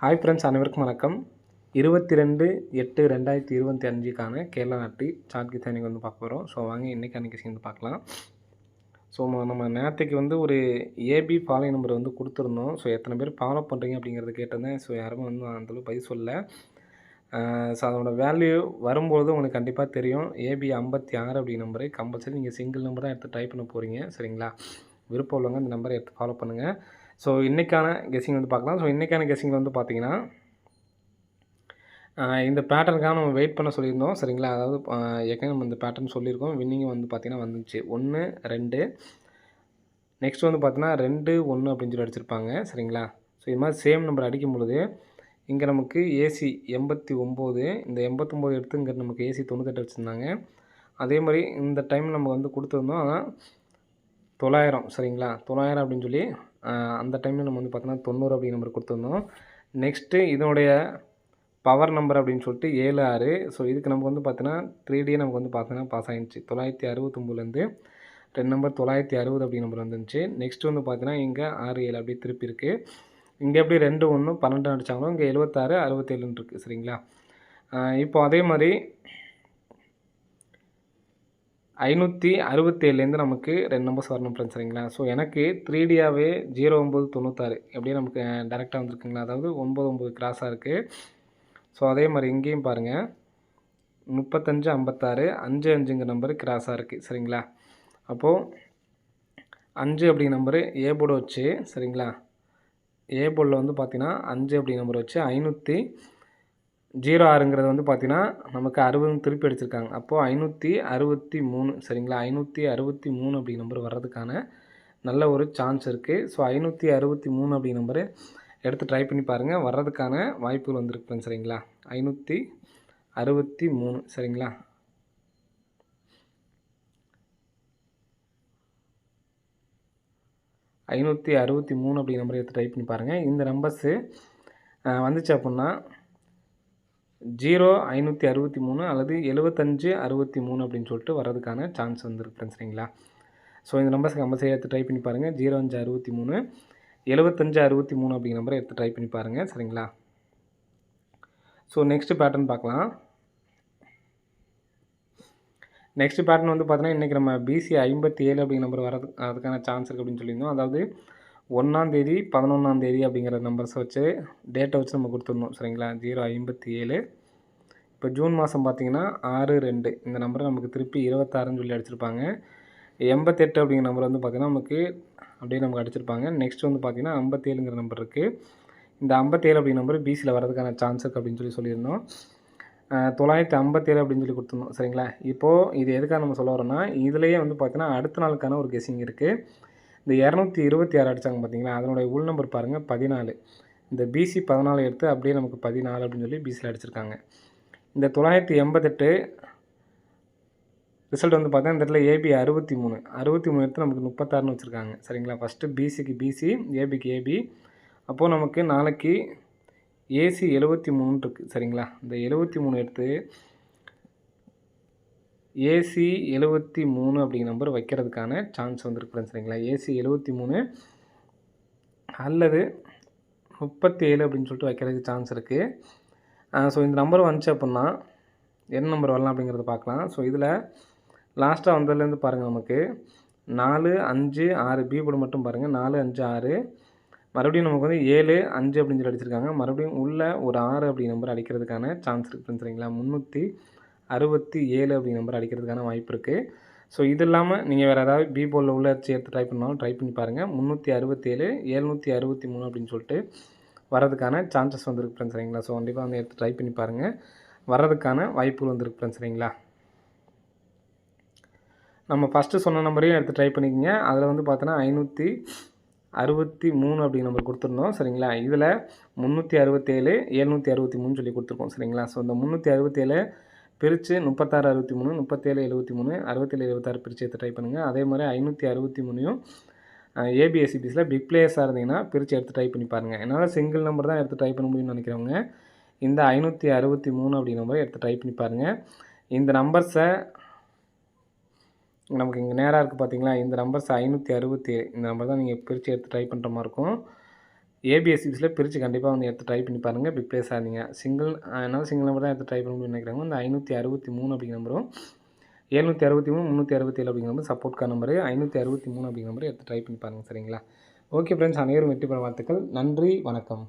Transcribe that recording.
Hi friends, அனைவருக்கும் வணக்கம். 22/8/2025க்கான கேரளா நாட்டு சாட் கிசானிக் பார்க்க போகிறோம். ஸோ வாங்க இன்றைக்கான சேர்ந்து பார்க்கலாம். ஸோ நம்ம நேரத்துக்கு ஒரு ஏபி ஃபாலோ நம்பர் கொடுத்துருந்தோம். ஸோ எத்தனை பேர் ஃபாலோ பண்ணுறீங்க அப்படிங்கிறத கேட்டிருந்தேன். ஸோ யாருமே அந்தளவு பதில் சொல்லலை. ஸோ அதோட வேல்யூ வரும்போது உங்களுக்கு கண்டிப்பாக தெரியும். ஏபி 56 அப்படி நம்பரு கம்பல்சரி நீங்கள் சிங்கிள் நம்பர் தான் எடுத்து ட்ரை பண்ண போகிறீங்க. சரிங்களா? விருப்பம் உள்ளவங்க இந்த நம்பரை எடுத்து ஃபாலோ பண்ணுங்கள். ஸோ இன்றைக்கான கெஸ்ஸிங் பார்க்கலாம். ஸோ இன்றைக்கான கெஸ்ஸிங் பார்த்தீங்கன்னா, இந்த பேட்டர்னுக்காக நம்ம வெயிட் பண்ண சொல்லியிருந்தோம். சரிங்களா? அதாவது ஏற்கனவே நம்ம இந்த பேட்டர்ன் சொல்லியிருக்கோம். வின்னிங் பார்த்தீங்கன்னா வந்துச்சு 1, 2. நெக்ஸ்ட் பார்த்தீங்கன்னா 2, 1 அப்படின்னு சொல்லி அடிச்சிருப்பாங்க. சரிங்களா? ஸோ இது மாதிரி சேம் நம்பர் அடிக்கும் பொழுது இங்கே நமக்கு ஏசி 89, இந்த 89 எடுத்து இங்கே நமக்கு ஏசி 98 வச்சுருந்தாங்க. அதே மாதிரி இந்த டைம் நம்ம கொடுத்துருந்தோம். ஆனால் 900. சரிங்களா? 900 அப்படின்னு சொல்லி அந்த டைமில் நம்ம பார்த்தோன்னா 90 அப்படி நம்பர் கொடுத்துருந்தோம். நெக்ஸ்ட்டு இதனுடைய பவர் நம்பர் அப்படின்னு சொல்லிட்டு 76. ஸோ இதுக்கு நமக்கு பார்த்தோன்னா 3D நமக்கு பார்த்தோன்னா பாஸ் ஆகிடுச்சு. 969லேருந்து 2 நம்பர் 960 அப்படி நம்பர் வந்துருந்துச்சு. நெக்ஸ்ட் பார்த்தீங்கன்னா இங்கே 67 அப்படியே திருப்பி இருக்குது. இங்கே எப்படி 2, 1, 12 அடித்தாங்களோ இங்கே 76, 67 இருக்குது. சரிங்களா? இப்போ அதே மாதிரி 567லேருந்து நமக்கு 2 நம்பர்ஸ் வரணும் ஃப்ரெண்ட்ஸ். சரிங்களா? ஸோ எனக்கு 3Dயாகவே 0996 எப்படியே நமக்கு டேரெக்டாக வந்துருக்குங்களா? அதாவது 99 கிராஸாக இருக்குது. ஸோ அதே மாதிரி இங்கேயும் பாருங்கள் 35, 56, 5, 5ங்கிற நம்பரு கிராஸாக இருக்குது. சரிங்களா? அப்போது 5 அப்படி நம்பரு ஏ போர்டு வச்சு, சரிங்களா, ஏ போர்டில் பார்த்தீங்கன்னா 5 அப்படி நம்பர் வச்சு 506ங்கிறது பார்த்தீங்கன்னா நமக்கு 60 திருப்பி அடிச்சிருக்காங்க. அப்போது 563. சரிங்களா? 563 அப்படி நம்பர் வர்றதுக்கான நல்ல ஒரு சான்ஸ் இருக்குது. ஸோ 563 அப்படி நம்பரு எடுத்து ட்ரை பண்ணி பாருங்கள். வர்றதுக்கான வாய்ப்புகள் வந்துருக்கு. சரிங்களா? 563. சரிங்களா? அப்படி நம்பரை எடுத்து ட்ரை பண்ணி பாருங்கள். இந்த நம்பர்ஸு வந்துச்சு அப்படின்னா 0563 அல்லது 7563 அப்படின்னு சொல்லிட்டு வர்றதுக்கான சான்ஸ் வந்துருக்கு. சரிங்களா? ஸோ இந்த நம்பர்ஸுக்கு கம்பல்சரி எடுத்து ட்ரை பண்ணி பாருங்கள். 0563, 7563 அப்படிங்கிற நம்பரை எடுத்து ட்ரை பண்ணி பாருங்கள். சரிங்களா? ஸோ நெக்ஸ்ட் பேட்டர்ன் பார்க்கலாம். நெக்ஸ்ட் பேட்டர்ன் பார்த்தீங்கன்னா இன்றைக்கி நம்ம பிசி 57 அப்படிங்கிற நம்பர் அதுக்கான சான்ஸ் இருக்குது அப்படின்னு சொல்லியிருந்தோம். அதாவது 1ஆம் தேதி 11ஆம் தேதி அப்படிங்கிற நம்பர்ஸை வச்சு டேட்டை வச்சு நம்ம கொடுத்துருந்தோம். சரிங்களா? 057. இப்போ ஜூன் மாதம் பார்த்திங்கன்னா 6-2 இந்த நம்பரை நமக்கு திருப்பி 26ன்னு சொல்லி அடிச்சிருப்பாங்க. 88 அப்படிங்கிற நம்பர் பார்த்திங்கன்னா நமக்கு அப்படியே நமக்கு அடிச்சிருப்பாங்க. நெக்ஸ்ட் பார்த்திங்கன்னா 57ங்கிற நம்பர் இருக்குது. இந்த 57 அப்படிங்கிற நம்பர் பிசியில் வரதுக்கான சான்ஸ் இருக்குது அப்படின்னு சொல்லியிருந்தோம். 957 அப்படின்னு சொல்லி கொடுத்துருந்தோம். சரிங்களா? இப்போது இது எதுக்காக நம்ம சொல்ல வரோன்னா, இதுலேயே பார்த்தீங்கன்னா அடுத்த நாளுக்கான ஒரு கெஸ்ஸிங் இருக்குது. இந்த 226 அடித்தாங்க பார்த்தீங்களா, அதனுடைய உள் நம்பர் பாருங்கள் 14. இந்த பிசி 14 எடுத்து அப்படியே நமக்கு 14 அப்படின்னு சொல்லி பிசியில் அடிச்சிருக்காங்க. இந்த 988 ரிசல்ட் பார்த்தீங்கன்னா இந்த இடத்துல ஏபி 63 எடுத்து நமக்கு 36ன்னு வச்சுருக்காங்க. சரிங்களா? ஃபஸ்ட்டு பிசிக்கு பிசி, ஏபிக்கு ஏபி. அப்போது நமக்கு நாளைக்கு ஏசி 73 இருக்குது. சரிங்களா? இந்த 73 எடுத்து ஏசி 73 அப்படிங்கிற நம்பர் வைக்கிறதுக்கான சான்ஸ் வந்துருக்கு. சரிங்களா? ஏசி 73 அல்லது 37 அப்படின்னு சொல்லிட்டு வைக்கிறதுக்கு சான்ஸ் இருக்குது. ஸோ இந்த நம்பர் வந்துச்சு அப்படின்னா என்ன நம்பர் வரலாம் அப்படிங்கிறத பார்க்கலாம். ஸோ இதில் லாஸ்ட்டாக வந்ததுலேருந்து பாருங்கள் நமக்கு 4, 5, 6 பி போர்டு மட்டும் பாருங்கள். 4, 5, 6 மறுபடியும் நமக்கு 7, 5 அப்படின்னு சொல்லி அடிச்சிருக்காங்க. மறுபடியும் உள்ள ஒரு 6 அப்படி நம்பர் அடிக்கிறதுக்கான சான்ஸ் இருக்குது. சரிங்களா? 367 அப்படி நம்பர் அடிக்கிறதுக்கான வாய்ப்பு இருக்குது. ஸோ இது இல்லாமல் நீங்கள் வேறு ஏதாவது பி போர்டில் உள்ள சேர்த்து ட்ரை பண்ணாலும் ட்ரை பண்ணி பாருங்கள். 367, 763 அப்படின்னு சொல்லிட்டு வரதுக்கான சான்சஸ் வந்துருக்கு. சரிங்களா? ஸோ கண்டிப்பாக எடுத்து ட்ரை பண்ணி பாருங்கள். வர்றதுக்கான வாய்ப்புகள் வந்துருக்கு. சரிங்களா? நம்ம ஃபஸ்ட்டு சொன்ன நம்பரையும் எடுத்து ட்ரை பண்ணிக்கோங்க. அதில் பார்த்தோன்னா 563 அப்படி நம்பர் கொடுத்துருந்தோம். சரிங்களா? இதில் 367, 763 சொல்லி கொடுத்துருக்கோம். சரிங்களா? ஸோ இந்த 367 பிரித்து 36, 63, 37, 73, 67, 26 பிரித்து எடுத்து ட்ரை பண்ணுங்கள். அதே மாதிரி 563யும் ஏபிஎஸ்சிபிஸில் பிக் பிளேயர்ஸாக இருந்தீங்கன்னா பிரித்து எடுத்து ட்ரை பண்ணி பாருங்கள். என்னால் சிங்கிள் நம்பர் தான் எடுத்து ட்ரை பண்ண முடியும்னு நினைக்கிறவங்க இந்த 563 அப்படி நம்பரை எடுத்து ட்ரை பண்ணி பாருங்கள். இந்த நம்பர்ஸை நமக்கு இங்கே நேராக இருக்குது பார்த்தீங்களா, இந்த நம்பர்ஸ் 567 இந்த நம்பர் தான் நீங்கள் பிரித்து எடுத்து ட்ரை பண்ணுற மாதிரி இருக்கும். ஏபிஎஸ்சிஸில் பிரித்து கண்டிப்பாக வந்து எடுத்து ட்ரை பண்ணி பாருங்கள். பிக் ப்ளேஸ் ஆனீங்க. என்னால் சிங்கிள் நம்பர் தான் எடுத்து ட்ரை பண்ண முடியும்னு நினைக்கிறாங்க. இந்த 563 அப்படிங்கிற நம்பரும் 763 367 அப்படிங்கிற நம்பர் சப்போர்ட்கான நம்பரு. 563 அப்படிங்கிற நம்பர் எடுத்து ட்ரை பண்ணி பாருங்கள். சரிங்களா? ஓகே ஃப்ரெண்ட்ஸ், அனைவரும் வெற்றி பெற வாழ்த்துக்கள். நன்றி, வணக்கம்.